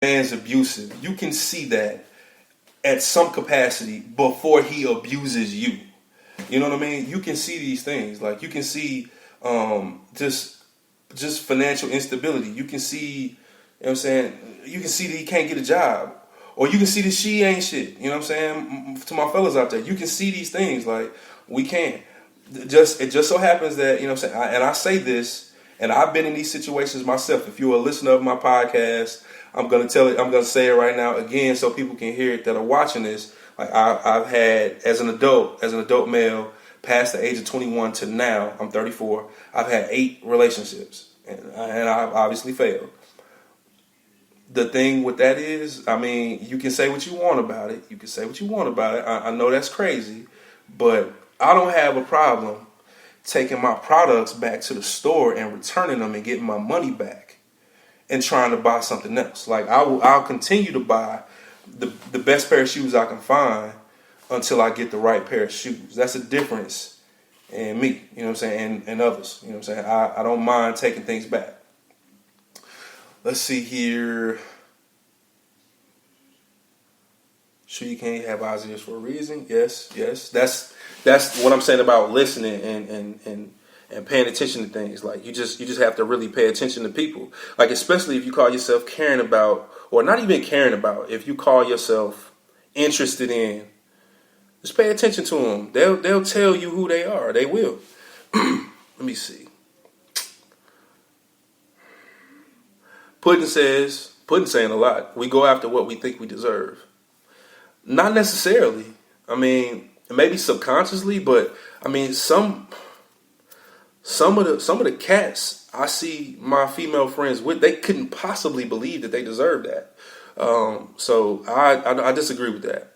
man's abusive, you can see that at some capacity before he abuses you. You know what I mean? You can see these things. Like you can see just financial instability. You can see, you know what I'm saying? You can see that he can't get a job. Or you can see that she ain't shit. You know what I'm saying? To my fellas out there, you can see these things. Like we can. It just so happens that, you know what I'm saying? And I say this, and I've been in these situations myself. If you're a listener of my podcast, I'm gonna say it right now again so people can hear it that are watching this. Like I've had as an adult male, past the age of 21 to now, I'm 34. I've had 8 relationships, and I've obviously failed. The thing with that is, I mean, you can say what you want about it. I know that's crazy, but I don't have a problem taking my products back to the store and returning them and getting my money back and trying to buy something else. Like I'll continue to buy the best pair of shoes I can find until I get the right pair of shoes. That's a difference in me, you know what I'm saying, and others. You know what I'm saying? I don't mind taking things back. Let's see here. Sure, you can't have eyes and ears for a reason. Yes. That's what I'm saying about listening and paying attention to things. Like you just have to really pay attention to people. Like especially if you call yourself caring about, or not even caring about, if you call yourself interested in, just pay attention to them. They'll tell you who they are. They will. Let me see. Puddin saying a lot. We go after what we think we deserve. Not necessarily. I mean, maybe subconsciously, but I mean, some of the cats I see my female friends with, they couldn't possibly believe that they deserve that. So I disagree with that.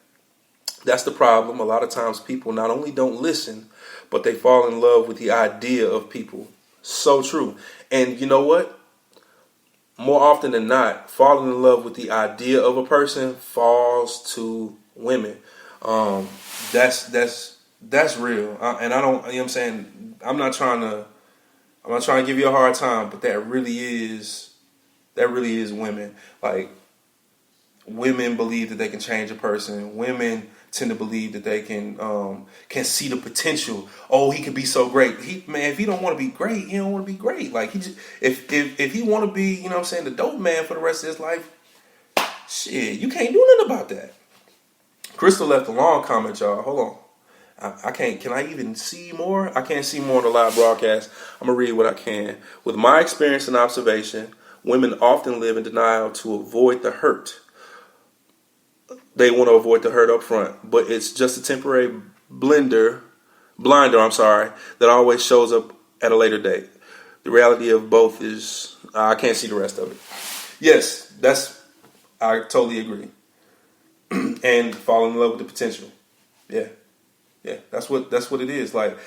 That's the problem. A lot of times people not only don't listen, but they fall in love with the idea of people. So true. And you know what? More often than not, falling in love with the idea of a person falls to women. That's real. And I don't, you know what I'm saying? I'm not trying to give you a hard time, but that really is women. Like women believe that they can change a person. Women tend to believe that they can see the potential. Oh, he could be so great. If he don't want to be great, he don't want to be great. Like he just, if he want to be, you know what I'm saying, the dope man for the rest of his life, shit, you can't do nothing about that. Crystal left a long comment, y'all. Hold on. I can't. Can I even see more? I can't see more on the live broadcast. I'm gonna read what I can. With my experience and observation, women often live in denial to avoid the hurt. They want to avoid the hurt up front, but it's just a temporary blinder, that always shows up at a later date. The reality of both is, I can't see the rest of it. Yes, I totally agree. And fall in love with the potential. Yeah, that's what it is. Like,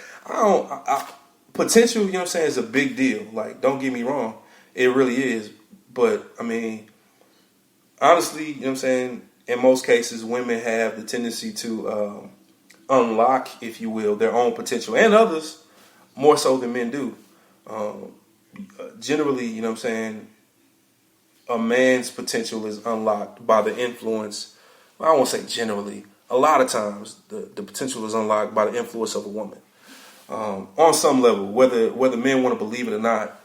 potential, you know what I'm saying, is a big deal. Like, don't get me wrong, it really is. But, I mean, honestly, you know what I'm saying, in most cases, women have the tendency to unlock, if you will, their own potential, and others more so than men do. Generally, you know what I'm saying, a man's potential is unlocked by the influence. I won't say generally. A lot of times, the potential is unlocked by the influence of a woman. On some level, whether men want to believe it or not.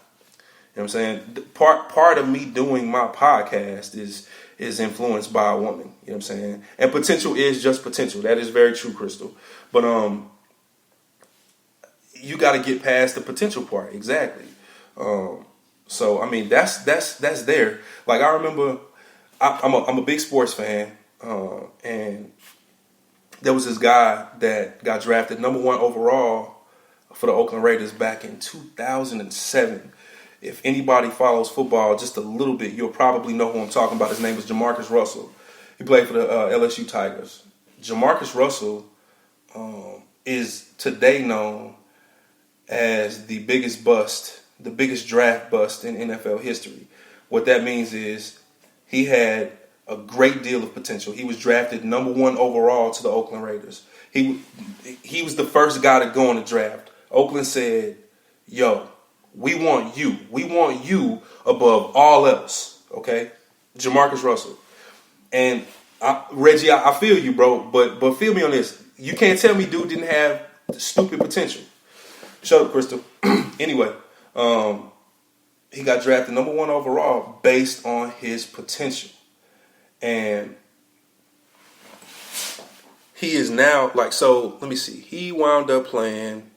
You know what I'm saying? Part of me doing my podcast is influenced by a woman. You know what I'm saying? And potential is just potential. That is very true, Crystal. But you got to get past the potential part. Exactly. So I mean, that's there. Like I remember, I'm a big sports fan, and there was this guy that got drafted #1 overall for the Oakland Raiders back in 2007. If anybody follows football just a little bit, you'll probably know who I'm talking about. His name is Jamarcus Russell. He played for the LSU Tigers. Jamarcus Russell is today known as the biggest draft bust in NFL history. What that means is he had a great deal of potential. He was drafted #1 overall to the Oakland Raiders. He was the first guy to go in the draft. Oakland said, "Yo, we want you. We want you above all else." Okay? Jamarcus Russell. And Reggie, I feel you, bro, but feel me on this. You can't tell me dude didn't have stupid potential. Shut up, Crystal. Anyway, he got drafted number 1 overall based on his potential. And he is now, like, so, let me see. He wound up playing,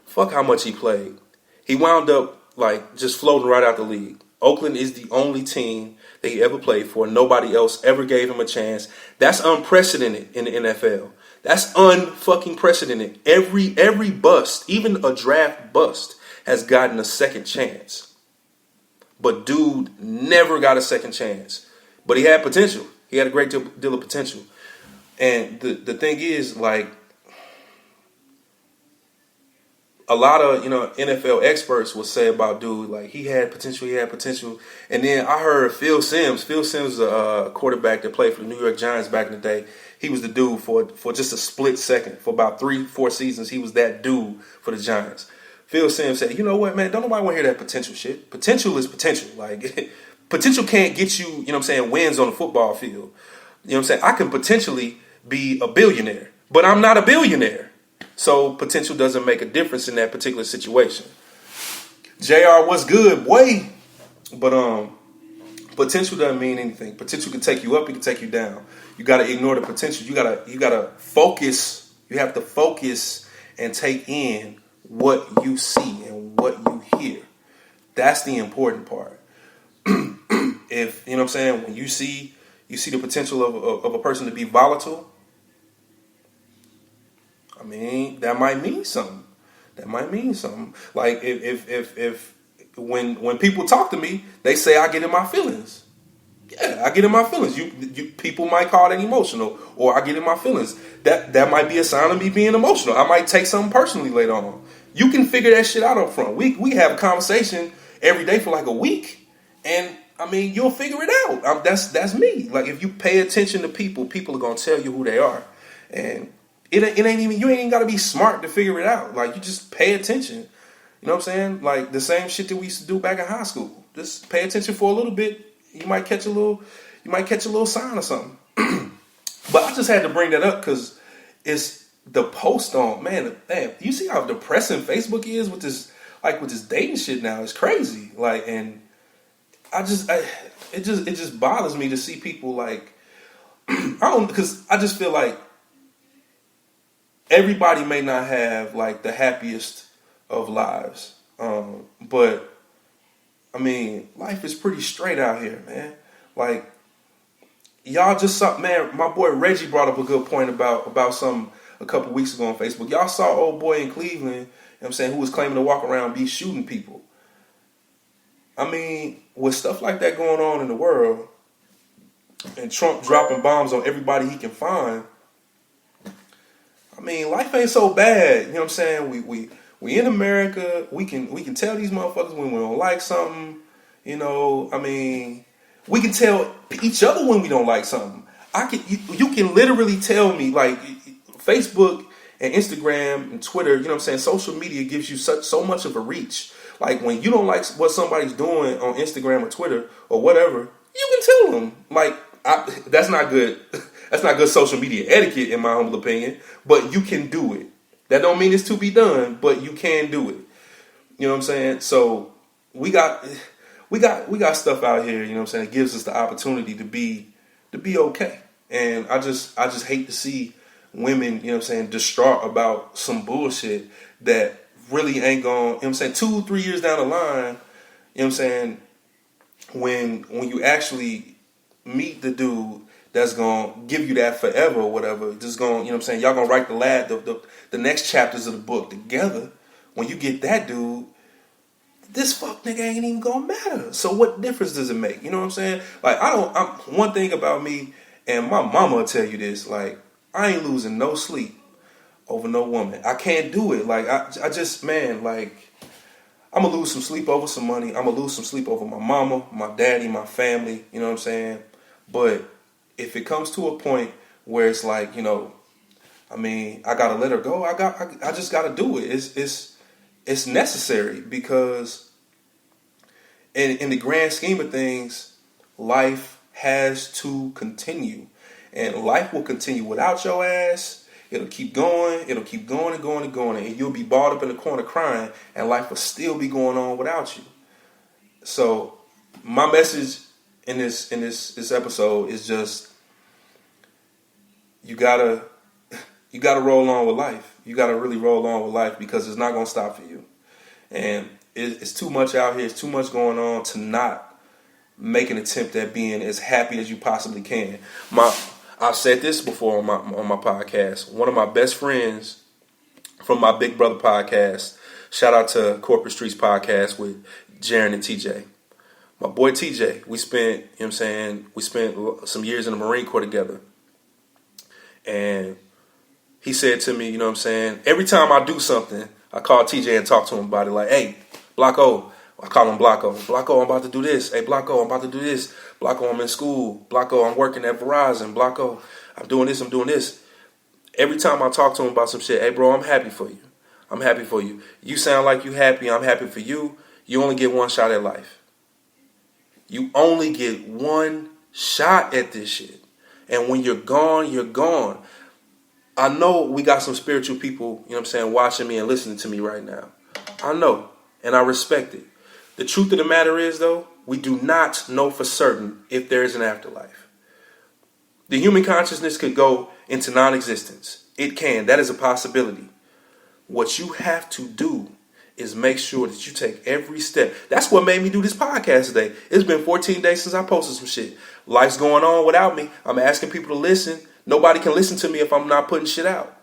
fuck how much he played. He wound up, like, just floating right out the league. Oakland is the only team that he ever played for. Nobody else ever gave him a chance. That's unprecedented in the NFL. That's unfucking precedented. Every bust, even a draft bust, has gotten a second chance. But dude never got a second chance. But he had potential. He had a great deal of potential. And the thing is, like, a lot of, NFL experts will say about dude, like, he had potential. And then I heard Phil Simms is a quarterback that played for the New York Giants back in the day. He was the dude for just a split second. For about 3-4 seasons, he was that dude for the Giants. Phil Simms said, you know what, man, don't nobody want to hear that potential shit. Potential is potential. Like, potential can't get you, wins on the football field. I can potentially be a billionaire, but I'm not a billionaire. So potential doesn't make a difference in that particular situation. JR was good, boy. But potential doesn't mean anything. Potential can take you up, it can take you down. You gotta ignore the potential. You gotta focus. You have to focus and take in what you see and what you hear. That's the important part. If when you see the potential of a person to be volatile, I mean, that might mean something. Like if when people talk to me, they say I get in my feelings. Yeah, I get in my feelings. You people might call that emotional, or I get in my feelings. That might be a sign of me being emotional. I might take something personally later on. You can figure that shit out up front. We have a conversation every day for like a week, and I mean, you'll figure it out. That's me. Like, if you pay attention to people are gonna tell you who they are, and it ain't even, you ain't even gotta be smart to figure it out. Like, you just pay attention. You know what I'm saying? Like the same shit that we used to do back in high school. Just pay attention for a little bit. You might catch a little sign or something. But I just had to bring that up because it's the post on, man. You see how depressing Facebook is with this dating shit now. It's crazy. Like, and it just bothers me to see people like, because I just feel like everybody may not have like the happiest of lives. But I mean, life is pretty straight out here, man. Like, y'all just saw, man, my boy Reggie brought up a good point about something a couple weeks ago on Facebook. Y'all saw old boy in Cleveland, who was claiming to walk around and be shooting people. I mean, with stuff like that going on in the world, and Trump dropping bombs on everybody he can find, I mean, life ain't so bad. You know what I'm saying? We in America. We can tell these motherfuckers when we don't like something. I mean, we can tell each other when we don't like something. You can literally tell me, like, Facebook and Instagram and Twitter. Social media gives you so much of a reach. Like, when you don't like what somebody's doing on Instagram or Twitter or whatever, you can tell them. Like, that's not good. That's not good social media etiquette, in my humble opinion. But you can do it. That don't mean it's to be done, but you can do it. You know what I'm saying? So we got stuff out here. You know what I'm saying? That gives us the opportunity to be okay. And I just hate to see women, distraught about some bullshit that really ain't going. 2-3 years down the line, when you actually meet the dude that's gonna give you that forever or whatever, just gonna, y'all gonna write the next chapters of the book together. When you get that dude, this fuck nigga ain't even gonna matter. So what difference does it make? You know what I'm saying? Like, one thing about me, and my mama will tell you this, like, I ain't losing no sleep over no woman. I can't do it. Like, I just, man, like, I'm gonna lose some sleep over some money. I'm gonna lose some sleep over my mama, my daddy, my family. You know what I'm saying? But if it comes to a point where it's like, I mean, I gotta let her go. I just gotta do it. It's necessary because in the grand scheme of things, life has to continue. And life will continue without your ass. It'll keep going. It'll keep going and going and going. And you'll be balled up in the corner crying, and life will still be going on without you. So my message in this episode is just you gotta roll on with life. You gotta really roll on with life because it's not gonna stop for you. And it's too much out here. It's too much going on to not make an attempt at being as happy as you possibly can. I've said this before on my podcast. One of my best friends from my Big Brother podcast. Shout out to Corporate Streets podcast with Jaron and TJ. My boy TJ, we spent some years in the Marine Corps together. And he said to me, every time I do something, I call TJ and talk to him about it. Like, hey, Blocko. I call him Blocko. Blocko, I'm about to do this. Hey, Blocko, I'm about to do this. Blocko, I'm in school. Blocko, I'm working at Verizon. Blocko, I'm doing this. Every time I talk to him about some shit, hey, bro, I'm happy for you. I'm happy for you. You sound like you happy. I'm happy for you. You only get one shot at life. You only get one shot at this shit. And when you're gone, you're gone. I know we got some spiritual people, watching me and listening to me right now. I know, and I respect it. The truth of the matter is, though, we do not know for certain if there is an afterlife. The human consciousness could go into non-existence. It can. That is a possibility. What you have to do is make sure that you take every step. That's what made me do this podcast today. It's been 14 days since I posted some shit. Life's going on without me. I'm asking people to listen. Nobody can listen to me if I'm not putting shit out.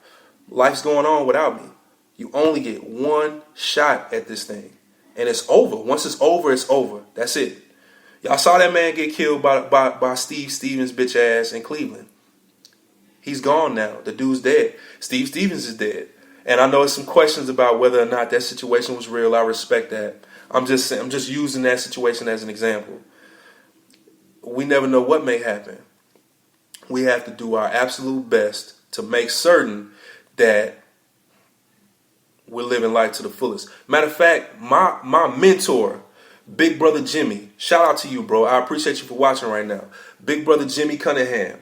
Life's going on without me. You only get one shot at this thing. And it's over. Once it's over, it's over. That's it. Y'all saw that man get killed by Steve Stevens' bitch ass in Cleveland. He's gone now. The dude's dead. Steve Stevens is dead. And I know there's some questions about whether or not that situation was real. I respect that. I'm just using that situation as an example. We never know what may happen. We have to do our absolute best to make certain that we're living life to the fullest. Matter of fact, my mentor, Big Brother Jimmy, shout out to you, bro. I appreciate you for watching right now. Big Brother Jimmy Cunningham.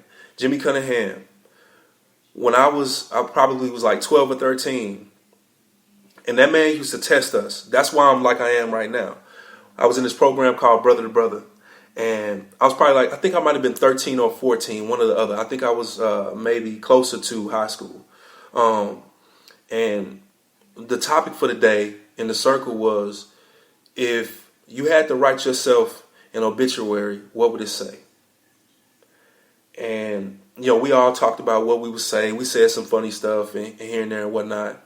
When I probably was like 12 or 13. And that man used to test us. That's why I'm like I am right now. I was in this program called Brother to Brother. And I was probably I think I might have been 13 or 14, one or the other. I think I was maybe closer to high school. And the topic for the day in the circle was, if you had to write yourself an obituary, what would it say? And, we all talked about what we would say. We said some funny stuff and here and there and whatnot.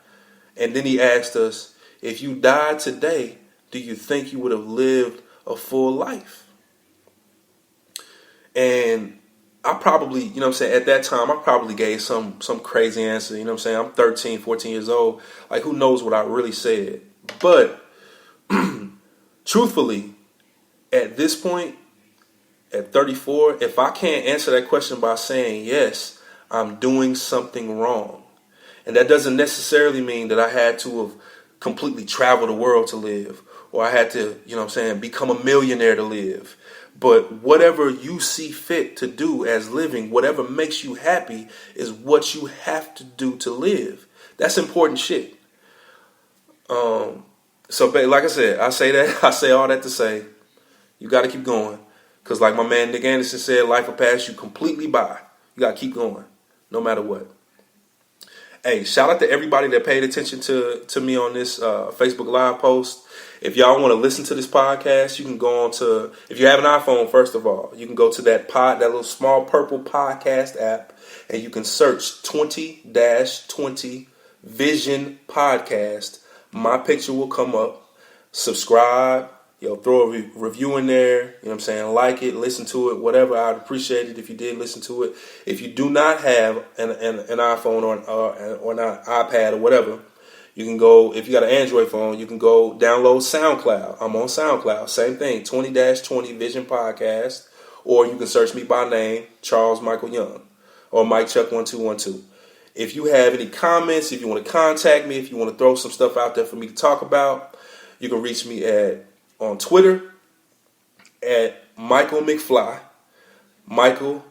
And then he asked us, if you died today, do you think you would have lived a full life? And I probably, at that time, I probably gave some crazy answer. I'm 13, 14 years old. Like, who knows what I really said? But truthfully, at this point, at 34, if I can't answer that question by saying yes, I'm doing something wrong. And that doesn't necessarily mean that I had to have completely traveled the world to live, or I had to, become a millionaire to live. But whatever you see fit to do as living, whatever makes you happy is what you have to do to live. That's important shit. So like I said, I say all that to say, you got to keep going. Because like my man Nick Anderson said, life will pass you completely by. You got to keep going, no matter what. Hey, shout out to everybody that paid attention to me on this Facebook Live post. If y'all want to listen to this podcast, you can go on to, if you have an iPhone, first of all, you can go to that little small purple podcast app, and you can search 20-20 Vision Podcast. My picture will come up. Subscribe. Throw a review in there. Like it, listen to it, whatever. I'd appreciate it if you did listen to it. If you do not have an iPhone or an iPad or whatever, you can go, if you got an Android phone, you can go download SoundCloud. I'm on SoundCloud. Same thing, 20-20 Vision Podcast. Or you can search me by name, Charles Michael Young, or Mike Chuck 1212. If you have any comments, if you want to contact me, if you want to throw some stuff out there for me to talk about, you can reach me on Twitter at Michael McFly. Michael